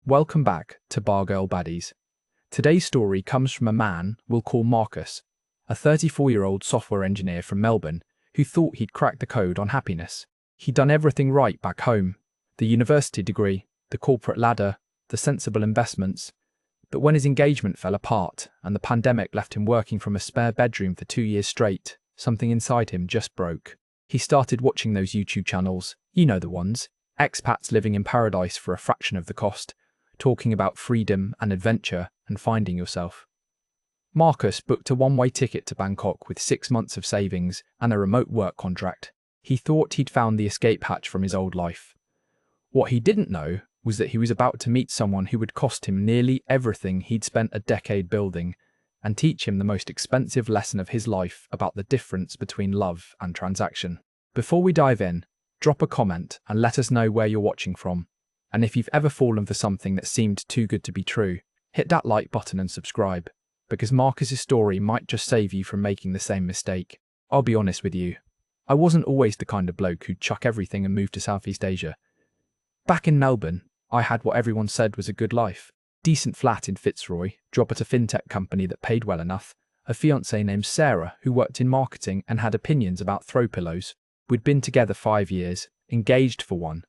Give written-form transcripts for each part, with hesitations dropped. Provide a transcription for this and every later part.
Welcome back to Bar Girl Baddies. Today's story comes from a man we'll call Marcus, a 34-year-old software engineer from Melbourne who thought he'd cracked the code on happiness. He'd done everything right back home: the university degree, the corporate ladder, the sensible investments. But when his engagement fell apart and the pandemic left him working from a spare bedroom for 2 years straight, something inside him just broke. He started watching those YouTube channels, you know the ones, expats living in paradise for a fraction of the cost, talking about freedom and adventure and finding yourself. Marcus booked a one-way ticket to Bangkok with 6 months of savings and a remote work contract. He thought he'd found the escape hatch from his old life. What he didn't know was that he was about to meet someone who would cost him nearly everything he'd spent a decade building and teach him the most expensive lesson of his life about the difference between love and transaction. Before we dive in, drop a comment and let us know where you're watching from. And if you've ever fallen for something that seemed too good to be true, hit that like button and subscribe, because Marcus's story might just save you from making the same mistake. I'll be honest with you, I wasn't always the kind of bloke who'd chuck everything and move to Southeast Asia. Back in Melbourne, I had what everyone said was a good life. Decent flat in Fitzroy, job at a fintech company that paid well enough, a fiancée named Sarah who worked in marketing and had opinions about throw pillows. We'd been together 5 years, engaged for 1.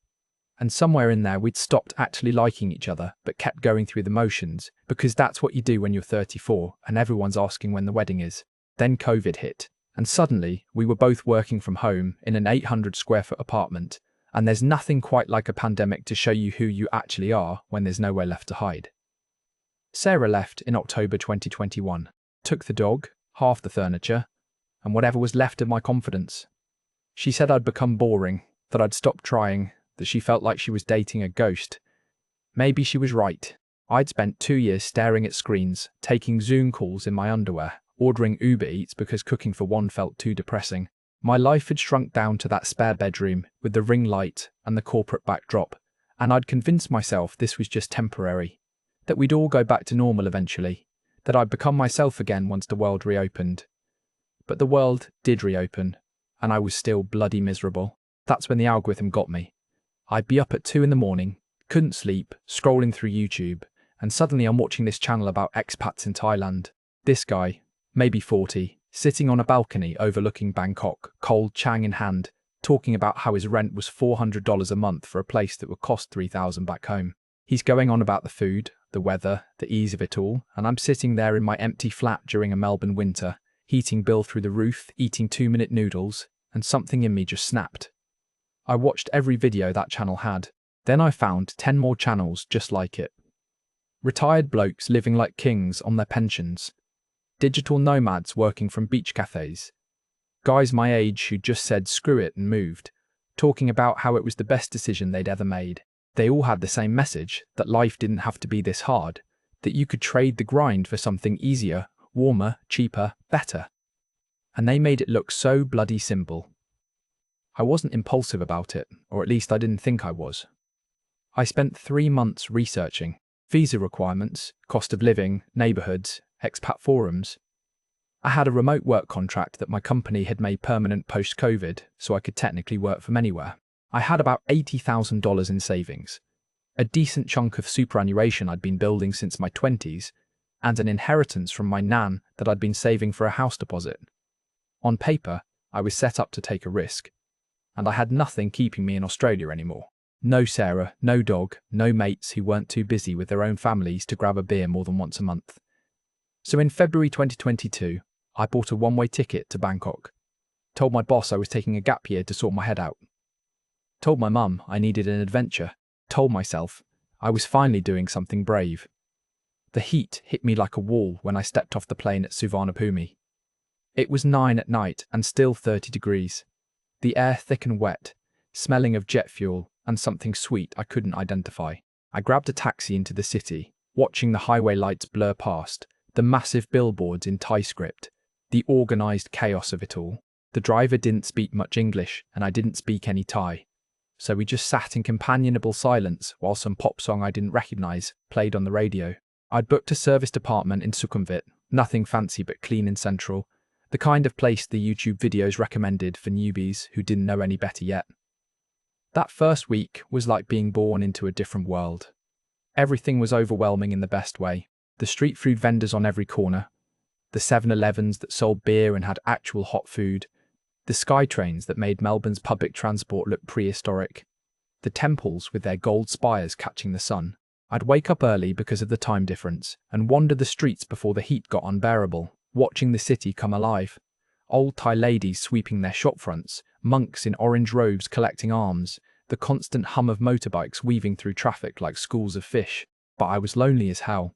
And somewhere in there we'd stopped actually liking each other but kept going through the motions, because that's what you do when you're 34 and everyone's asking when the wedding is. Then COVID hit, and suddenly we were both working from home in an 800 square foot apartment, and there's nothing quite like a pandemic to show you who you actually are when there's nowhere left to hide. Sarah left in October 2021, took the dog, half the furniture, and whatever was left of my confidence. She said I'd become boring, that I'd stopped trying, that she felt like she was dating a ghost. Maybe she was right. I'd spent 2 years staring at screens, taking Zoom calls in my underwear, ordering Uber Eats because cooking for 1 felt too depressing. My life had shrunk down to that spare bedroom with the ring light and the corporate backdrop, and I'd convinced myself this was just temporary, that we'd all go back to normal eventually, that I'd become myself again once the world reopened. But the world did reopen, and I was still bloody miserable. That's when the algorithm got me. I'd be up at 2 in the morning, couldn't sleep, scrolling through YouTube, and suddenly I'm watching this channel about expats in Thailand. This guy, maybe 40, sitting on a balcony overlooking Bangkok, cold Chang in hand, talking about how his rent was $400 a month for a place that would cost $3,000 back home. He's going on about the food, the weather, the ease of it all, and I'm sitting there in my empty flat during a Melbourne winter, heating bill through the roof, eating 2-minute noodles, and something in me just snapped. I watched every video that channel had. Then I found 10 more channels just like it. Retired blokes living like kings on their pensions. Digital nomads working from beach cafes. Guys my age who just said screw it and moved, talking about how it was the best decision they'd ever made. They all had the same message, that life didn't have to be this hard, that you could trade the grind for something easier, warmer, cheaper, better. And they made it look so bloody simple. I wasn't impulsive about it, or at least I didn't think I was. I spent 3 months researching visa requirements, cost of living, neighbourhoods, expat forums. I had a remote work contract that my company had made permanent post-COVID, so I could technically work from anywhere. I had about $80,000 in savings, a decent chunk of superannuation I'd been building since my 20s, and an inheritance from my nan that I'd been saving for a house deposit. On paper, I was set up to take a risk, and I had nothing keeping me in Australia anymore. No Sarah, no dog, no mates who weren't too busy with their own families to grab a beer more than once a month. So in February 2022, I bought a one-way ticket to Bangkok. Told my boss I was taking a gap year to sort my head out. Told my mum I needed an adventure. Told myself I was finally doing something brave. The heat hit me like a wall when I stepped off the plane at Suvarnabhumi. It was 9 at night and still 30 degrees. The air thick and wet, smelling of jet fuel and something sweet I couldn't identify. I grabbed a taxi into the city, watching the highway lights blur past, the massive billboards in Thai script, the organised chaos of it all. The driver didn't speak much English and I didn't speak any Thai, so we just sat in companionable silence while some pop song I didn't recognise played on the radio. I'd booked a serviced apartment in Sukhumvit, nothing fancy but clean and central, the kind of place the YouTube videos recommended for newbies who didn't know any better yet. That first week was like being born into a different world. Everything was overwhelming in the best way. The street food vendors on every corner, the 7-Elevens that sold beer and had actual hot food, the sky trains that made Melbourne's public transport look prehistoric, the temples with their gold spires catching the sun. I'd wake up early because of the time difference and wander the streets before the heat got unbearable, watching the city come alive. Old Thai ladies sweeping their shop fronts, monks in orange robes collecting alms, the constant hum of motorbikes weaving through traffic like schools of fish. But I was lonely as hell.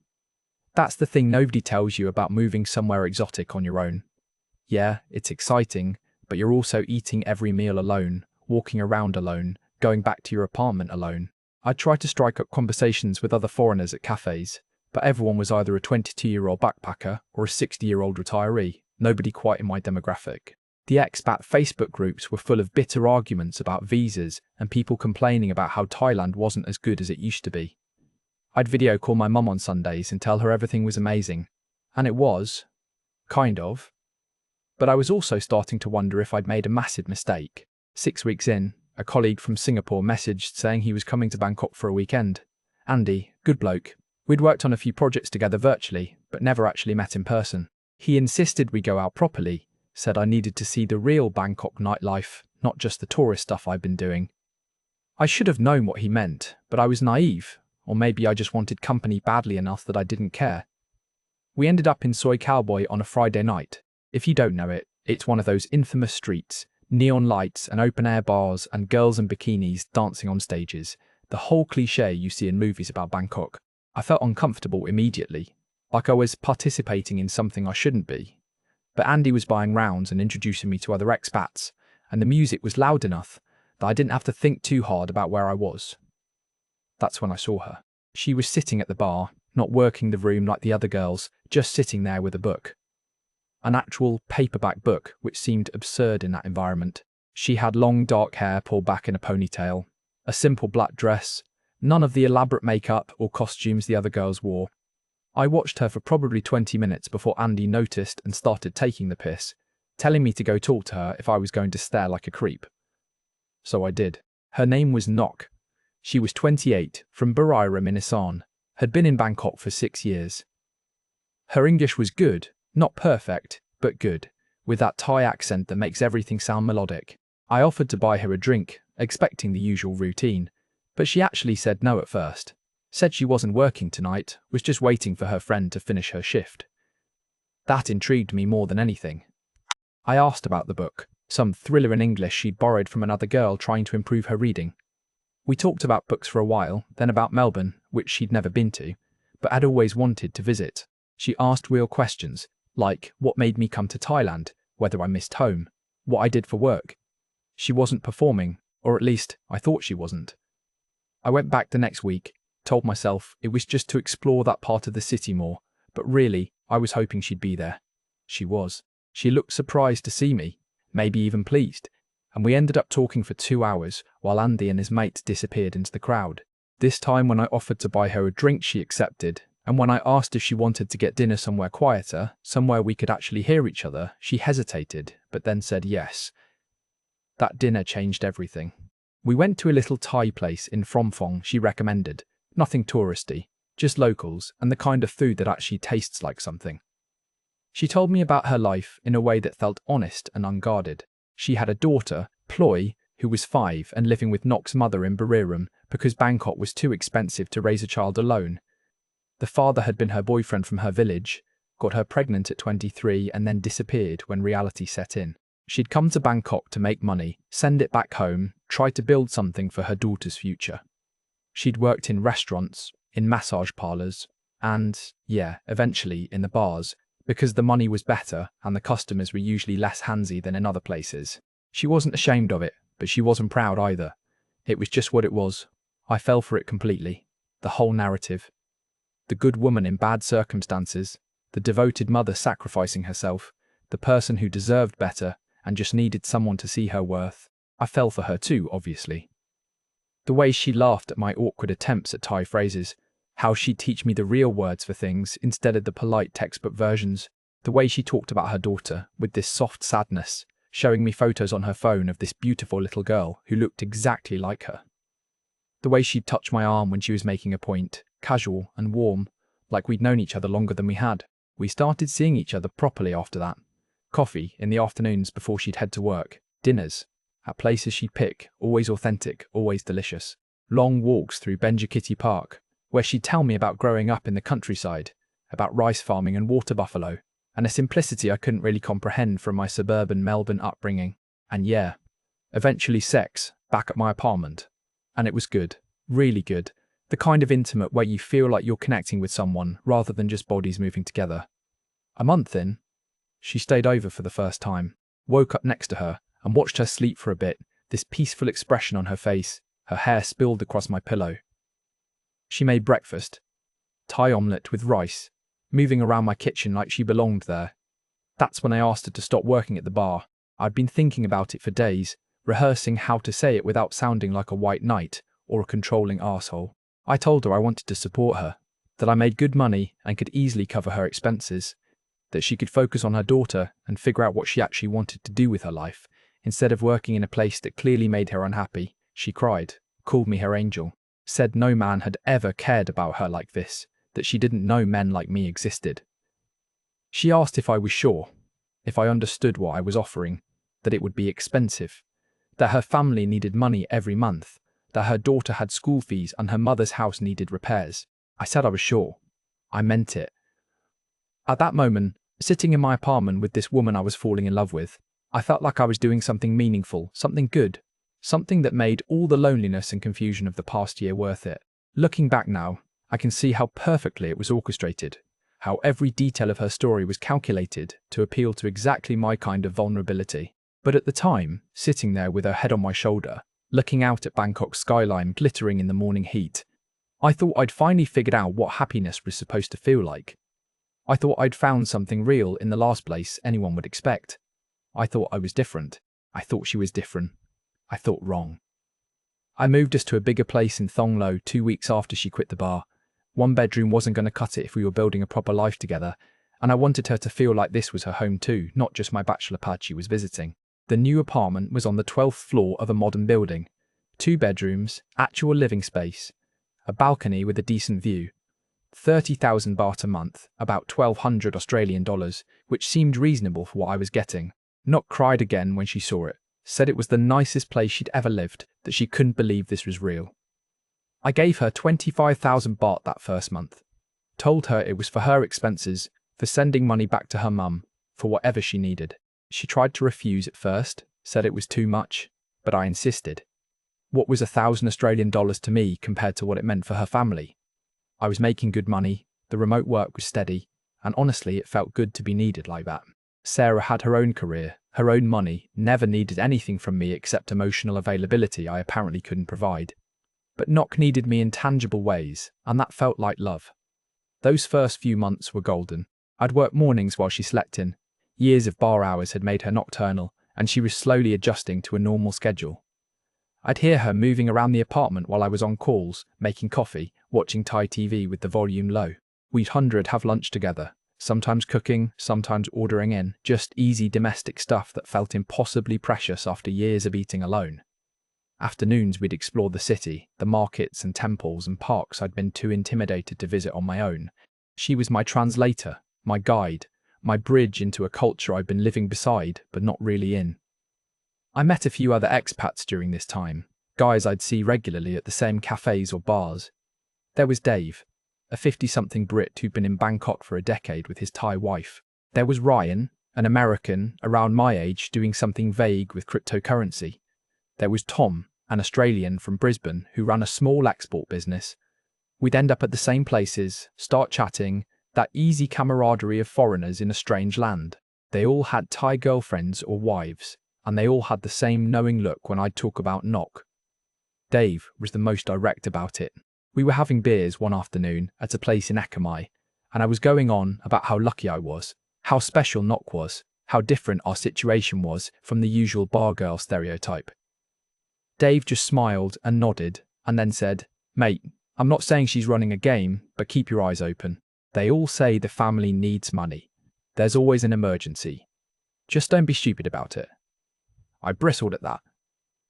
That's the thing nobody tells you about moving somewhere exotic on your own. Yeah, it's exciting, but you're also eating every meal alone, walking around alone, going back to your apartment alone. I tried to strike up conversations with other foreigners at cafes, but everyone was either a 22-year-old backpacker or a 60-year-old retiree, nobody quite in my demographic. The Expat Facebook groups were full of bitter arguments about visas and people complaining about how Thailand wasn't as good as it used to be. I'd video call my mum on Sundays and tell her everything was amazing. And it was. Kind of. But I was also starting to wonder if I'd made a massive mistake. 6 weeks in, a colleague from Singapore messaged saying he was coming to Bangkok for a weekend. Andy, good bloke. We'd worked on a few projects together virtually, but never actually met in person. He insisted we go out properly, said I needed to see the real Bangkok nightlife, not just the tourist stuff I'd been doing. I should have known what he meant, but I was naive, or maybe I just wanted company badly enough that I didn't care. We ended up in Soy Cowboy on a Friday night. If you don't know it, it's one of those infamous streets, neon lights and open-air bars and girls in bikinis dancing on stages, the whole cliché you see in movies about Bangkok. I felt uncomfortable immediately, like I was participating in something I shouldn't be. But Andy was buying rounds and introducing me to other expats, and the music was loud enough that I didn't have to think too hard about where I was. That's when I saw her. She was sitting at the bar, not working the room like the other girls, just sitting there with a book. An actual paperback book, which seemed absurd in that environment. She had long dark hair pulled back in a ponytail, a simple black dress, none of the elaborate makeup or costumes the other girls wore. I watched her for probably 20 minutes before Andy noticed and started taking the piss, telling me to go talk to her if I was going to stare like a creep. So I did. Her name was Nok. She was 28, from Buriram in Isan, had been in Bangkok for 6 years. Her English was good, not perfect, but good, with that Thai accent that makes everything sound melodic. I offered to buy her a drink, expecting the usual routine, but she actually said no at first. Said she wasn't working tonight, was just waiting for her friend to finish her shift. That intrigued me more than anything. I asked about the book, some thriller in English she'd borrowed from another girl trying to improve her reading. We talked about books for a while, then about Melbourne, which she'd never been to, but had always wanted to visit. She asked real questions, like what made me come to Thailand, whether I missed home, what I did for work. She wasn't performing, or at least I thought she wasn't. I went back the next week, told myself it was just to explore that part of the city more, but really, I was hoping she'd be there. She was. She looked surprised to see me, maybe even pleased, and we ended up talking for 2 hours while Andy and his mate disappeared into the crowd. This time when I offered to buy her a drink she accepted, and when I asked if she wanted to get dinner somewhere quieter, somewhere we could actually hear each other, she hesitated, but then said yes. That dinner changed everything. We went to a little Thai place in Phrom Phong she recommended. Nothing touristy, just locals and the kind of food that actually tastes like something. She told me about her life in a way that felt honest and unguarded. She had a daughter, Ploy, who was 5 and living with Nok's mother in Buriram because Bangkok was too expensive to raise a child alone. The father had been her boyfriend from her village, got her pregnant at 23 and then disappeared when reality set in. She'd come to Bangkok to make money, send it back home, try to build something for her daughter's future. She'd worked in restaurants, in massage parlours, and, yeah, eventually in the bars, because the money was better and the customers were usually less handsy than in other places. She wasn't ashamed of it, but she wasn't proud either. It was just what it was. I fell for it completely. The whole narrative. The good woman in bad circumstances, the devoted mother sacrificing herself, the person who deserved better and just needed someone to see her worth. I fell for her too, obviously. The way she laughed at my awkward attempts at Thai phrases, how she'd teach me the real words for things instead of the polite textbook versions, the way she talked about her daughter with this soft sadness, showing me photos on her phone of this beautiful little girl who looked exactly like her. The way she'd touch my arm when she was making a point, casual and warm, like we'd known each other longer than we had. We started seeing each other properly after that. Coffee in the afternoons before she'd head to work. Dinners at places she'd pick, always authentic, always delicious. Long walks through Benjikiti Park, where she'd tell me about growing up in the countryside, about rice farming and water buffalo, and a simplicity I couldn't really comprehend from my suburban Melbourne upbringing. And yeah, eventually sex, back at my apartment. And it was good, really good. The kind of intimate where you feel like you're connecting with someone rather than just bodies moving together. A month in, she stayed over for the first time. Woke up next to her and watched her sleep for a bit, this peaceful expression on her face, her hair spilled across my pillow. She made breakfast, Thai omelette with rice, moving around my kitchen like she belonged there. That's when I asked her to stop working at the bar. I'd been thinking about it for days, rehearsing how to say it without sounding like a white knight or a controlling arsehole. I told her I wanted to support her, that I made good money and could easily cover her expenses, that she could focus on her daughter and figure out what she actually wanted to do with her life, instead of working in a place that clearly made her unhappy. She cried, called me her angel, said no man had ever cared about her like this, that she didn't know men like me existed. She asked if I was sure, if I understood what I was offering, that it would be expensive, that her family needed money every month, that her daughter had school fees and her mother's house needed repairs. I said I was sure. I meant it. At that moment, sitting in my apartment with this woman I was falling in love with, I felt like I was doing something meaningful, something good, something that made all the loneliness and confusion of the past year worth it. Looking back now, I can see how perfectly it was orchestrated, how every detail of her story was calculated to appeal to exactly my kind of vulnerability. But at the time, sitting there with her head on my shoulder, looking out at Bangkok's skyline glittering in the morning heat, I thought I'd finally figured out what happiness was supposed to feel like. I thought I'd found something real in the last place anyone would expect. I thought I was different. I thought she was different. I thought wrong. I moved us to a bigger place in Thong Lo 2 weeks after she quit the bar. One bedroom wasn't going to cut it if we were building a proper life together, and I wanted her to feel like this was her home too, not just my bachelor pad she was visiting. The new apartment was on the 12th floor of a modern building. 2 bedrooms, actual living space, a balcony with a decent view. 30,000 baht a month, about 1,200 Australian dollars, which seemed reasonable for what I was getting. Nok cried again when she saw it, said it was the nicest place she'd ever lived, that she couldn't believe this was real. I gave her 25,000 baht that first month. Told her it was for her expenses, for sending money back to her mum, for whatever she needed. She tried to refuse at first, said it was too much, but I insisted. What was 1,000 Australian dollars to me compared to what it meant for her family? I was making good money, the remote work was steady, and honestly it felt good to be needed like that. Sarah had her own career, her own money, never needed anything from me except emotional availability I apparently couldn't provide. But Nok needed me in tangible ways, and that felt like love. Those first few months were golden. I'd work mornings while she slept in. Years of bar hours had made her nocturnal, and she was slowly adjusting to a normal schedule. I'd hear her moving around the apartment while I was on calls, making coffee, watching Thai TV with the volume low. We'd have lunch together, sometimes cooking, sometimes ordering in, just easy domestic stuff that felt impossibly precious after years of eating alone. Afternoons we'd explore the city, the markets and temples and parks I'd been too intimidated to visit on my own. She was my translator, my guide, my bridge into a culture I'd been living beside, but not really in. I met a few other expats during this time, guys I'd see regularly at the same cafes or bars. There was Dave, a 50-something Brit who'd been in Bangkok for a decade with his Thai wife. There was Ryan, an American around my age doing something vague with cryptocurrency. There was Tom, an Australian from Brisbane who ran a small export business. We'd end up at the same places, start chatting, that easy camaraderie of foreigners in a strange land. They all had Thai girlfriends or wives, and they all had the same knowing look when I'd talk about Nok. Dave was the most direct about it. We were having beers one afternoon at a place in Ekamai, and I was going on about how lucky I was, how special Nok was, how different our situation was from the usual bar girl stereotype. Dave just smiled and nodded, and then said, "Mate, I'm not saying she's running a game, but keep your eyes open. They all say the family needs money. There's always an emergency. Just don't be stupid about it." I bristled at that.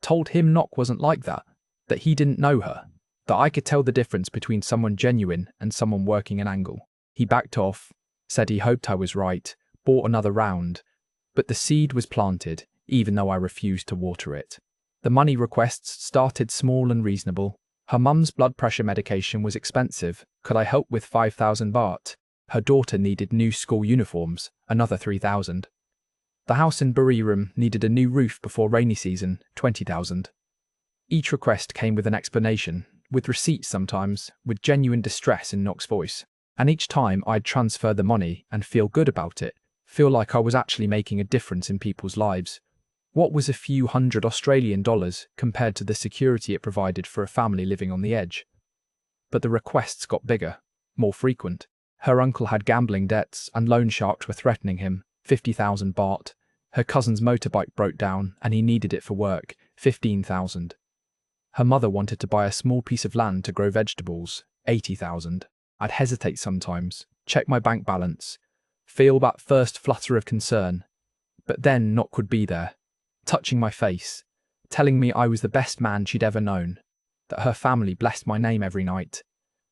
Told him Nok wasn't like that he didn't know her. that I could tell the difference between someone genuine and someone working an angle. He backed off, said he hoped I was right, bought another round, but the seed was planted, even though I refused to water it. The money requests started small and reasonable. Her mum's blood pressure medication was expensive. Could I help with 5,000 baht? Her daughter needed new school uniforms, another 3,000. The house in Buriram needed a new roof before rainy season, 20,000. Each request came with an explanation, with receipts sometimes, with genuine distress in Nock's voice. And each time I'd transfer the money and feel good about it, feel like I was actually making a difference in people's lives. What was a few hundred Australian dollars compared to the security it provided for a family living on the edge? But the requests got bigger, more frequent. Her uncle had gambling debts and loan sharks were threatening him, 50,000 baht. Her cousin's motorbike broke down and he needed it for work, 15,000. Her mother wanted to buy a small piece of land to grow vegetables, 80,000. I'd hesitate sometimes, check my bank balance, feel that first flutter of concern. But then Nock would be there, touching my face, telling me I was the best man she'd ever known, that her family blessed my name every night,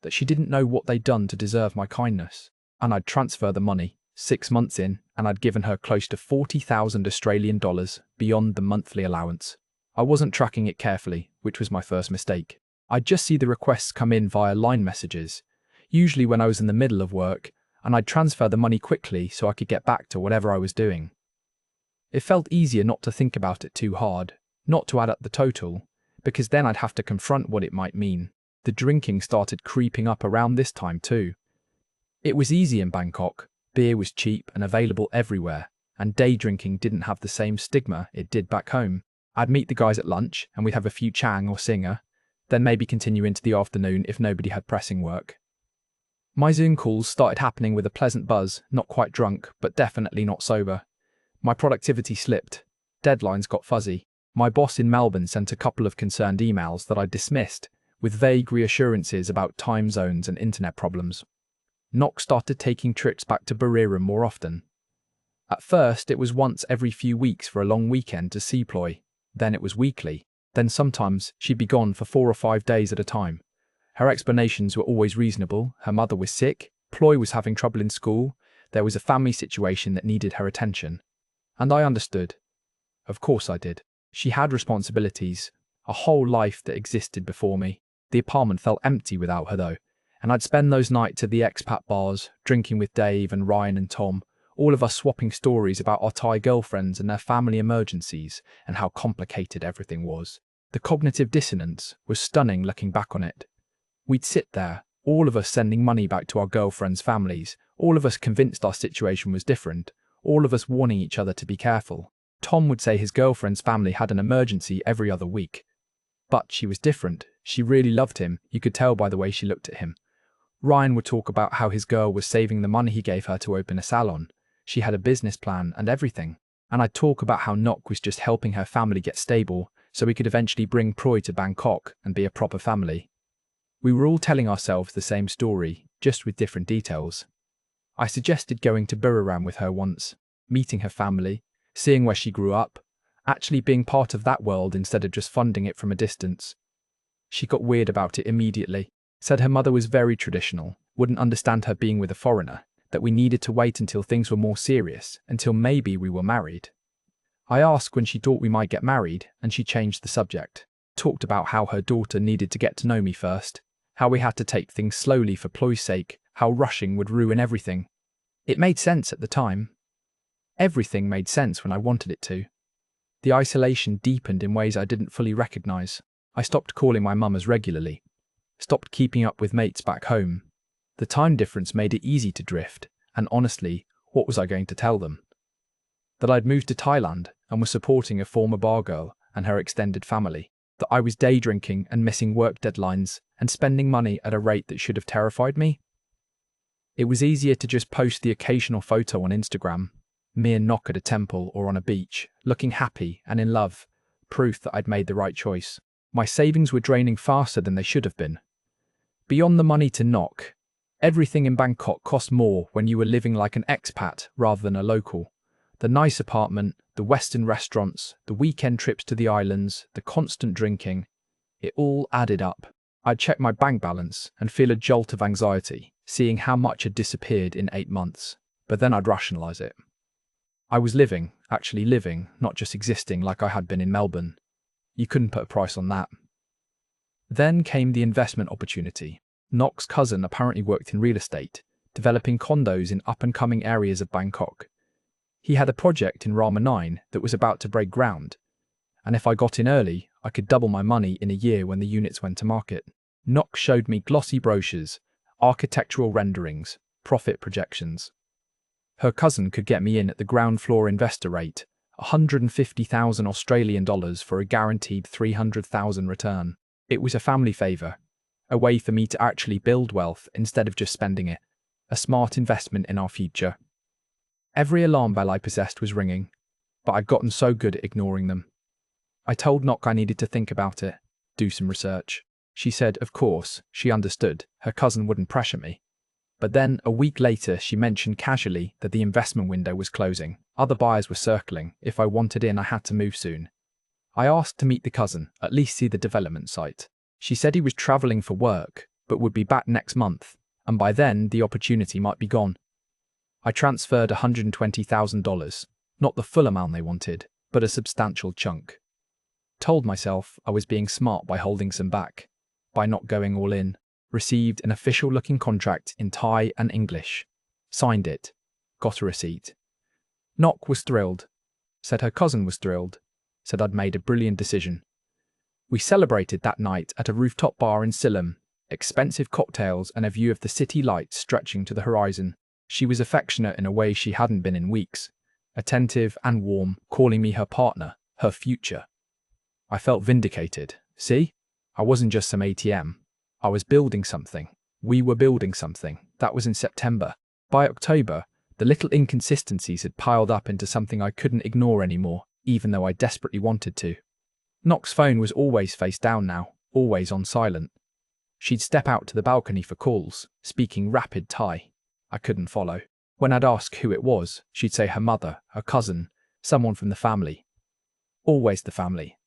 that she didn't know what they'd done to deserve my kindness. And I'd transfer the money, 6 months in, and I'd given her close to 40,000 Australian dollars beyond the monthly allowance. I wasn't tracking it carefully, which was my first mistake. I'd just see the requests come in via line messages, usually when I was in the middle of work, and I'd transfer the money quickly so I could get back to whatever I was doing. It felt easier not to think about it too hard, not to add up the total, because then I'd have to confront what it might mean. The drinking started creeping up around this time too. It was easy in Bangkok, beer was cheap and available everywhere, and day drinking didn't have the same stigma it did back home. I'd meet the guys at lunch and we'd have a few chang or singer, then maybe continue into the afternoon if nobody had pressing work. My Zoom calls started happening with a pleasant buzz, not quite drunk, but definitely not sober. My productivity slipped. Deadlines got fuzzy. My boss in Melbourne sent a couple of concerned emails that I dismissed, with vague reassurances about time zones and internet problems. Nock started taking trips back to Buriram more often. At first, it was once every few weeks for a long weekend to see Ploy. Then it was weekly. Then sometimes she'd be gone for 4 or 5 days at a time. Her explanations were always reasonable. Her mother was sick, Ploy was having trouble in school, there was a family situation that needed her attention. And I understood. Of course I did. She had responsibilities, a whole life that existed before me. The apartment felt empty without her though, and I'd spend those nights at the expat bars, drinking with Dave and Ryan and Tom, all of us swapping stories about our Thai girlfriends and their family emergencies and how complicated everything was. The cognitive dissonance was stunning looking back on it. We'd sit there, all of us sending money back to our girlfriends' families, all of us convinced our situation was different, all of us warning each other to be careful. Tom would say his girlfriend's family had an emergency every other week. But she was different. She really loved him, you could tell by the way she looked at him. Ryan would talk about how his girl was saving the money he gave her to open a salon. She had a business plan and everything. And I'd talk about how Nock was just helping her family get stable so we could eventually bring Proy to Bangkok and be a proper family. We were all telling ourselves the same story, just with different details. I suggested going to Buriram with her once, meeting her family, seeing where she grew up, actually being part of that world instead of just funding it from a distance. She got weird about it immediately, said her mother was very traditional, wouldn't understand her being with a foreigner, that we needed to wait until things were more serious, until maybe we were married. I asked when she thought we might get married, and she changed the subject, talked about how her daughter needed to get to know me first, how we had to take things slowly for Ploy's sake, how rushing would ruin everything. It made sense at the time. Everything made sense when I wanted it to. The isolation deepened in ways I didn't fully recognize. I stopped calling my mum as regularly, stopped keeping up with mates back home. The time difference made it easy to drift, and honestly, what was I going to tell them? That I'd moved to Thailand and was supporting a former bar girl and her extended family. That I was day drinking and missing work deadlines and spending money at a rate that should have terrified me. It was easier to just post the occasional photo on Instagram, me and Nock at a temple or on a beach, looking happy and in love, proof that I'd made the right choice. My savings were draining faster than they should have been. Beyond the money to Nock, everything in Bangkok cost more when you were living like an expat rather than a local. The nice apartment, the Western restaurants, the weekend trips to the islands, the constant drinking, it all added up. I'd check my bank balance and feel a jolt of anxiety, seeing how much had disappeared in 8 months. But then I'd rationalize it. I was living, actually living, not just existing like I had been in Melbourne. You couldn't put a price on that. Then came the investment opportunity. Nok's cousin apparently worked in real estate, developing condos in up-and-coming areas of Bangkok. He had a project in Rama 9 that was about to break ground, and if I got in early, I could double my money in a year when the units went to market. Nok showed me glossy brochures, architectural renderings, profit projections. Her cousin could get me in at the ground floor investor rate, 150,000 Australian dollars for a guaranteed 300,000 return. It was a family favour, a way for me to actually build wealth instead of just spending it, a smart investment in our future. Every alarm bell I possessed was ringing, but I'd gotten so good at ignoring them. I told Nok I needed to think about it, do some research. She said, of course, she understood, her cousin wouldn't pressure me. But then, a week later, she mentioned casually that the investment window was closing. Other buyers were circling. If I wanted in, I had to move soon. I asked to meet the cousin, at least see the development site. She said he was travelling for work, but would be back next month, and by then the opportunity might be gone. I transferred $120,000, not the full amount they wanted, but a substantial chunk. Told myself I was being smart by holding some back, by not going all in. Received an official-looking contract in Thai and English. Signed it. Got a receipt. Nok was thrilled. Said her cousin was thrilled. Said I'd made a brilliant decision. We celebrated that night at a rooftop bar in Siloam. Expensive cocktails and a view of the city lights stretching to the horizon. She was affectionate in a way she hadn't been in weeks. Attentive and warm, calling me her partner, her future. I felt vindicated. See? I wasn't just some ATM. I was building something. We were building something. That was in September. By October, the little inconsistencies had piled up into something I couldn't ignore anymore, even though I desperately wanted to. Nok's phone was always face down now, always on silent. She'd step out to the balcony for calls, speaking rapid Thai. I couldn't follow. When I'd ask who it was, she'd say her mother, her cousin, someone from the family. Always the family.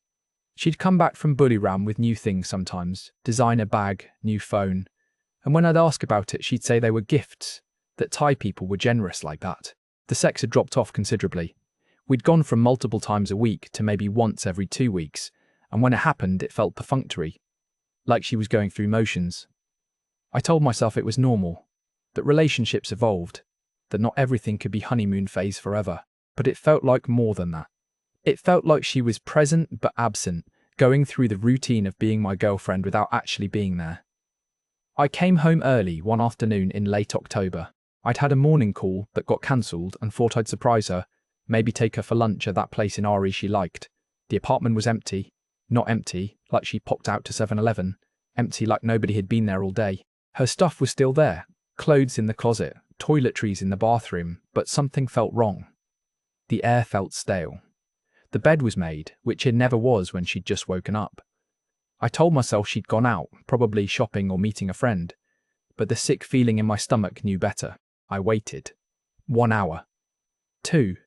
She'd come back from Buriram with new things sometimes, designer bag, new phone, and when I'd ask about it she'd say they were gifts, that Thai people were generous like that. The sex had dropped off considerably. We'd gone from multiple times a week to maybe once every 2 weeks, and when it happened it felt perfunctory, like she was going through motions. I told myself it was normal, that relationships evolved, that not everything could be honeymoon phase forever, but it felt like more than that. It felt like she was present but absent, going through the routine of being my girlfriend without actually being there. I came home early one afternoon in late October. I'd had a morning call that got cancelled and thought I'd surprise her, maybe take her for lunch at that place in Ari she liked. The apartment was empty. Not empty, like she popped out to 7-Eleven. Empty like nobody had been there all day. Her stuff was still there. Clothes in the closet, toiletries in the bathroom, but something felt wrong. The air felt stale. The bed was made, which it never was when she'd just woken up. I told myself she'd gone out, probably shopping or meeting a friend, but the sick feeling in my stomach knew better. I waited. 1 hour. 2.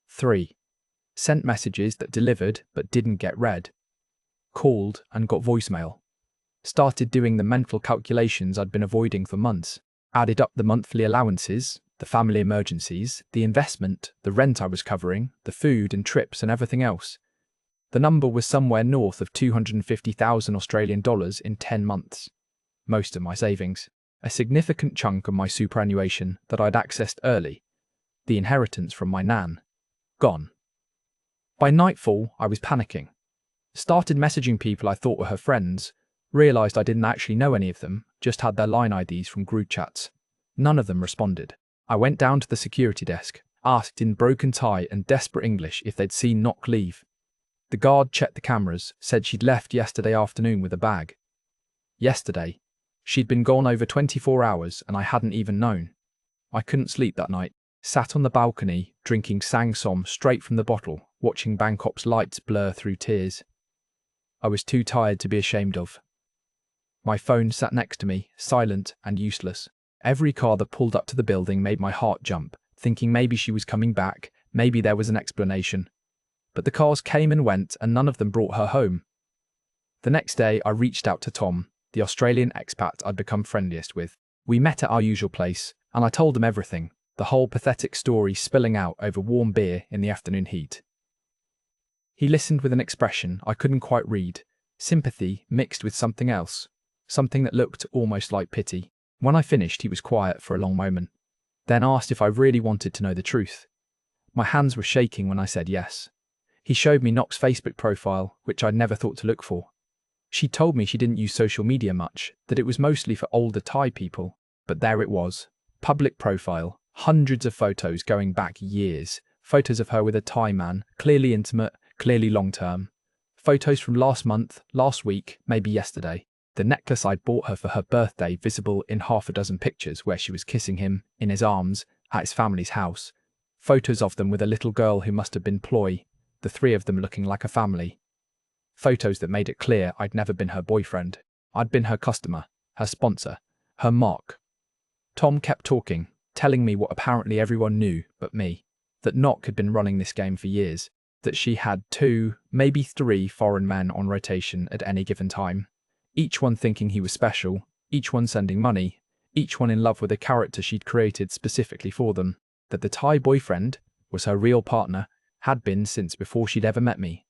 3. Sent messages that delivered but didn't get read. Called and got voicemail. Started doing the mental calculations I'd been avoiding for months. Added up the monthly allowances, the family emergencies, the investment, the rent I was covering, the food and trips and everything else. The number was somewhere north of 250,000 Australian dollars in 10 months. Most of my savings. A significant chunk of my superannuation that I'd accessed early. The inheritance from my nan. Gone. By nightfall, I was panicking. Started messaging people I thought were her friends. Realised I didn't actually know any of them, just had their line IDs from group chats. None of them responded. I went down to the security desk, asked in broken Thai and desperate English if they'd seen Nok leave. The guard checked the cameras, said she'd left yesterday afternoon with a bag. Yesterday. She'd been gone over 24 hours and I hadn't even known. I couldn't sleep that night. Sat on the balcony, drinking sang som straight from the bottle, watching Bangkok's lights blur through tears. I was too tired to be ashamed of. My phone sat next to me, silent and useless. Every car that pulled up to the building made my heart jump, thinking maybe she was coming back, maybe there was an explanation. But the cars came and went and none of them brought her home. The next day I reached out to Tom, the Australian expat I'd become friendliest with. We met at our usual place, and I told him everything, the whole pathetic story spilling out over warm beer in the afternoon heat. He listened with an expression I couldn't quite read, sympathy mixed with something else, something that looked almost like pity. When I finished, he was quiet for a long moment, then asked if I really wanted to know the truth. My hands were shaking when I said yes. He showed me Nock's Facebook profile, which I'd never thought to look for. She told me she didn't use social media much, that it was mostly for older Thai people. But there it was. Public profile, hundreds of photos going back years. Photos of her with a Thai man, clearly intimate, clearly long-term. Photos from last month, last week, maybe yesterday. The necklace I'd bought her for her birthday visible in half a dozen pictures where she was kissing him, in his arms, at his family's house. Photos of them with a little girl who must have been Ploy, the three of them looking like a family. Photos that made it clear I'd never been her boyfriend. I'd been her customer, her sponsor, her mark. Tom kept talking, telling me what apparently everyone knew but me, that Nock had been running this game for years, that she had 2, maybe 3 foreign men on rotation at any given time, each one thinking he was special, each one sending money, each one in love with a character she'd created specifically for them, that the Thai boyfriend was her real partner, had been since before she'd ever met me,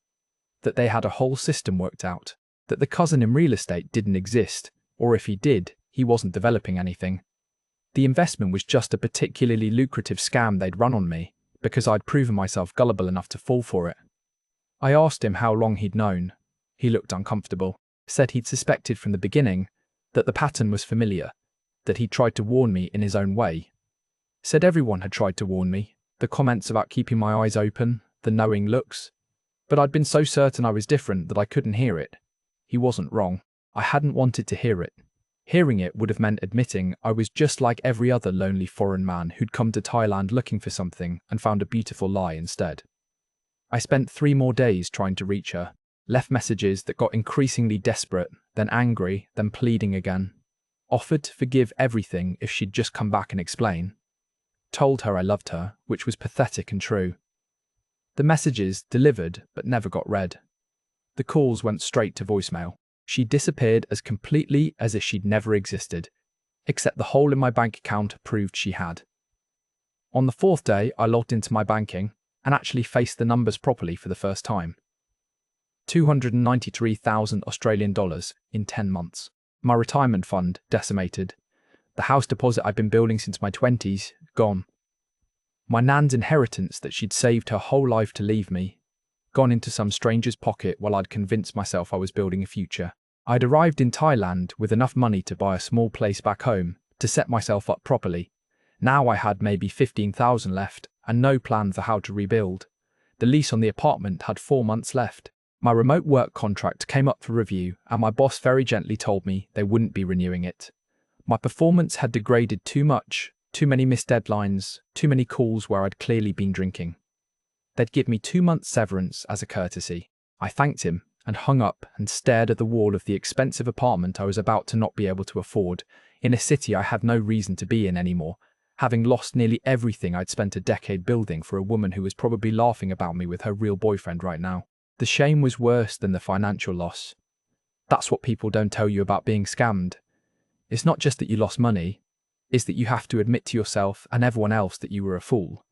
that they had a whole system worked out, that the cousin in real estate didn't exist, or if he did, he wasn't developing anything. The investment was just a particularly lucrative scam they'd run on me, because I'd proven myself gullible enough to fall for it. I asked him how long he'd known. He looked uncomfortable, said he'd suspected from the beginning, that the pattern was familiar, that he'd tried to warn me in his own way. Said everyone had tried to warn me, the comments about keeping my eyes open, the knowing looks. But I'd been so certain I was different that I couldn't hear it. He wasn't wrong. I hadn't wanted to hear it. Hearing it would have meant admitting I was just like every other lonely foreign man who'd come to Thailand looking for something and found a beautiful lie instead. I spent 3 more days trying to reach her, left messages that got increasingly desperate, then angry, then pleading again. Offered to forgive everything if she'd just come back and explain. Told her I loved her, which was pathetic and true. The messages delivered but never got read. The calls went straight to voicemail. She disappeared as completely as if she'd never existed, except the hole in my bank account proved she had. On the 4th day, I logged into my banking and actually faced the numbers properly for the first time. 293,000 Australian dollars in 10 months. My retirement fund decimated. The house deposit I'd been building since my 20s, gone. My nan's inheritance that she'd saved her whole life to leave me, gone into some stranger's pocket while I'd convinced myself I was building a future. I'd arrived in Thailand with enough money to buy a small place back home, to set myself up properly. Now I had maybe 15,000 left and no plan for how to rebuild. The lease on the apartment had 4 months left. My remote work contract came up for review and my boss very gently told me they wouldn't be renewing it. My performance had degraded too much, too many missed deadlines, too many calls where I'd clearly been drinking. They'd give me 2 months severance as a courtesy. I thanked him and hung up and stared at the wall of the expensive apartment I was about to not be able to afford, in a city I had no reason to be in anymore, having lost nearly everything I'd spent a decade building for a woman who was probably laughing about me with her real boyfriend right now. The shame was worse than the financial loss. That's what people don't tell you about being scammed. It's not just that you lost money, it's that you have to admit to yourself and everyone else that you were a fool.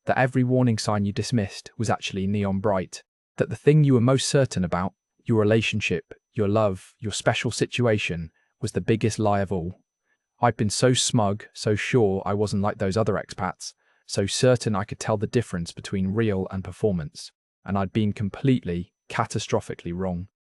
That every warning sign you dismissed was actually neon bright. That the thing you were most certain about, your relationship, your love, your special situation, was the biggest lie of all. I'd been so smug, so sure I wasn't like those other expats, so certain I could tell the difference between real and performance, and I'd been completely, catastrophically wrong.